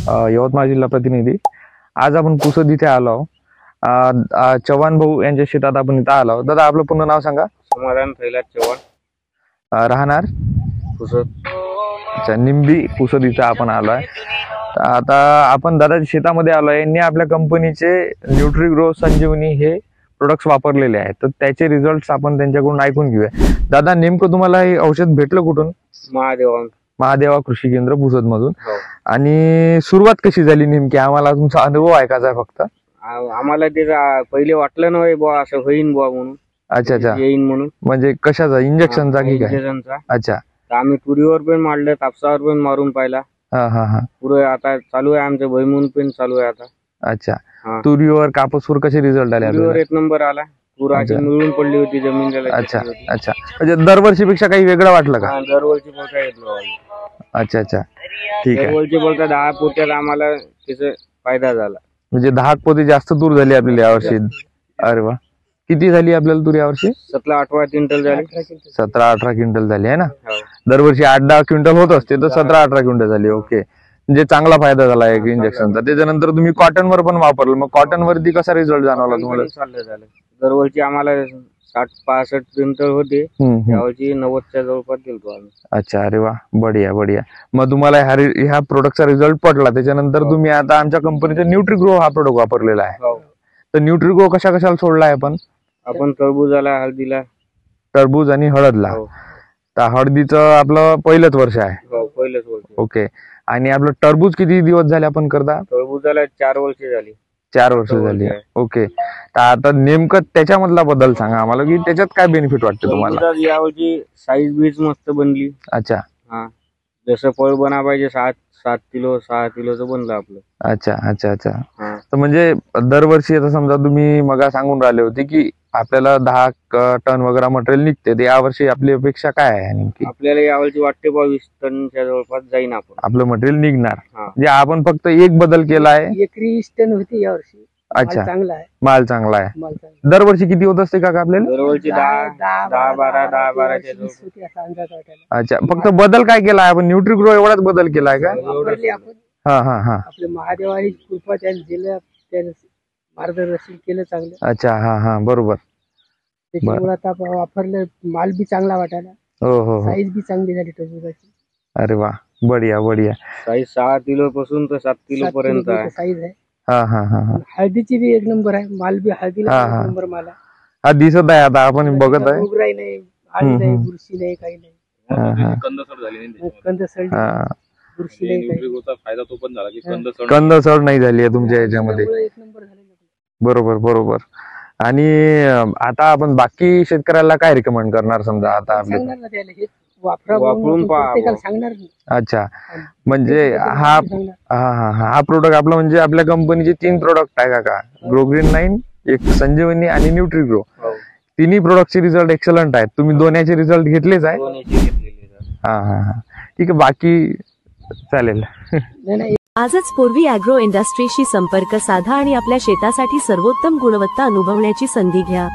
यवतमाळ जिल्हा प्रतिनिधी। आज आपण पुसद इथे आलो। चव्हाण भाऊ यांच्या शेतात आपण इथे आलो। दादा आपलं पूर्ण नाव सांगा। समाधान थैलाद चव्हाण, राहणार पुसद। अच्छा, निंबी पुसद इथे आपण आलोय। आता आपण दादाच्या शेतामध्ये आलोय। यांनी आपल्या कंपनीचे न्यूट्रीग्रो संजीवनी हे प्रोडक्ट्स वापरलेले आहेत, तर त्याचे रिझल्ट्स आपण त्यांच्याकडून ऐकून घेऊया। दादा नेमकं तुम्हाला हे औषध भेटलं कुठून? महादेवा कृषी केंद्र पुसद मधून। आणि सुरुवात कशी झाली नेमकी, आम्हाला तुमचा अनुभव ऐकायचा आहे फक्त। आम्हाला ते पहिले वाटलं नव्हे बुवा असं होईन बुवा म्हणून। अच्छा अच्छा, येईन म्हणून। म्हणजे कशाचा, इंजेक्शनचा की काय? इंजेक्शनचा। अच्छा, आम्ही तुरीवर पण मारलं, कापसावर पण मारून पाहिला। हा हा हा, पुरे आता चालू आहे आमचं भुईमुग पण चालू आहे आता। अच्छा, तुरीवर कापूसवर कसे रिझल्ट आले? तुरीवर एक नंबर आला, पुराची मिळून पडली होती जमीन। अच्छा अच्छा, म्हणजे दरवर्षीपेक्षा काही वेगळं वाटलं का? दरवर्षी बोलता येतो। अच्छा अच्छा, ठीक आहे। दरवर्षी बोलता 10 पोत्यात आम्हाला त्याचा फायदा झाला। म्हणजे 10 पोते जास्त तूर झाली आपल्याला यावर्षी। अरे वा, किती झाली आपल्याला तूर यावर्षी? 17-18 क्विंटल झाली। 17-18 क्विंटल झाली आहे ना? दरवर्षी 8-10 क्विंटल होत असते, तर 17-18 क्विंटल झाली। ओके, म्हणजे चांगला फायदा झाला एक इंजेक्शनचा। त्याच्यानंतर तुम्ही कॉटन वर पण वापरलं, मग कॉटन वरती कसा रिझल्ट जाणवला तुम्हाला? झालं। दरवर्षी आम्हाला 60-65 क्विंटल होते, यावर्षी 90च्या जवळपास गेलो आम्ही। अच्छा, अरे वा, बढिया बढिया। मग तुम्हाला ह्या प्रोडक्टचा रिझल्ट पटला, त्याच्यानंतर तुम्ही आता आमच्या कंपनीचा न्यूट्रीग्रो हा प्रोडक्ट वापरलेला आहे। तर न्यूट्रीग्रो कशा कशाला सोडलाय आपण? टरबूजाला, हळदीला। टरबूज आणि हळदला। तर हळदीचं आपलं पहिलंच वर्ष आहे? पहिलंच वर्ष। ओके, आणि आपलं टरबूज किती दिवस झाले आपण करता? टरबूजाला 4 वर्ष झाली। 4 वर्ष झाली। ओके, तर आता नेमकं त्याच्यामधला बदल सांगा आम्हाला, की त्याच्यात काय बेनिफिट वाटते तुम्हाला? यावर्षी साईज बीज मस्त बनली। अच्छा, हा, जसं फळ बना पाहिजे 7 किलो 6 किलोचं बनलं आपलं। अच्छा अच्छा अच्छा, तर म्हणजे दरवर्षी आता समजा तुम्ही मगा सांगून राहिले होते की आपल्याला 10 टन वगैरे मटेरियल निघते, तर यावर्षी आपली अपेक्षा काय आहे नेमकी? आपल्याला यावर्षी वाटते 22 टनच्या जवळपास जाईन आपलं मटेरियल निघणार। म्हणजे आपण फक्त एक बदल केलाय, एकरी 20 टन होती यावर्षी। अच्छा, चांगला आहे माल, चांगला आहे। दरवर्षी किती होत असते का आपल्याला? दरवर्षी 10-12 अच्छा, फक्त बदल काय केलाय आपण? न्यूट्रीग्रो एवढाच बदल केलाय का? हा हा हा, आपल्या महादेवाची कृपा त्यांनी मार्गदर्शन केलं चांगलं। अच्छा, हा हा, बरोबर। त्याच्यामुळे आता वापरलं, माल बी चांगला वाटायला। हो हो, साईज बी चांगली झाली टरबूजाची। अरे वा, बढिया बढिया। साईज 6 किलो पासून तर 7 किलो पर्यंत साईज आहे। हा हा हा, हळदीची बी एक नंबर आहे, माल बी हळदीला एक नंबर माल आहे। हा, दिसत आहे आता आपण बघत आहे। मोगराई नाही, आळी नाही, बुरशी नाही, काही नाही। कंदसड बुरशी नाही, फायदा तो पण झाला की कंदसड नाही झाली आहे तुमच्या याच्यामध्ये। एक नंबर झाले। बरोबर बरोबर। आणि आता आपण बाकी शेतकऱ्याला काय रिकमेंड करणार समजा आता आपले? वापरून सांगणार। अच्छा, म्हणजे हा प्रोडक्ट आपला, म्हणजे आपल्या कंपनीचे 3 प्रोडक्ट आहे का? ग्रोग्रीन 9, एक संजीवनी आणि न्यूट्रीग्रो। तिन्ही प्रोडक्टचे रिझल्ट एक्सलंट आहेत। तुम्ही दोन्हीचे रिझल्ट घेतलेच आहे? हा हा हा, ठीक आहे, बाकी चालेल। आजच पूर्वी ॲग्रो इंडस्ट्रीशी संपर्क साधा आणि आपल्या शेतासाठी सर्वोत्तम गुणवत्ता अनुभवण्याची संधी घ्या।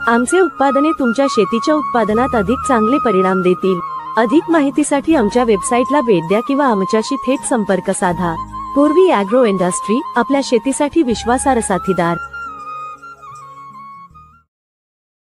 आमचे उत्पादने तुमच्या शेतीच्या उत्पादनात अधिक चांगले परिणाम देतील। अधिक माहितीसाठी आमच्या वेबसाईटला भेट द्या किंवा आमच्याशी थेट संपर्क साधा। पूर्वी ॲग्रो इंडस्ट्री, आपल्या शेतीसाठी विश्वासार्ह साथीदार।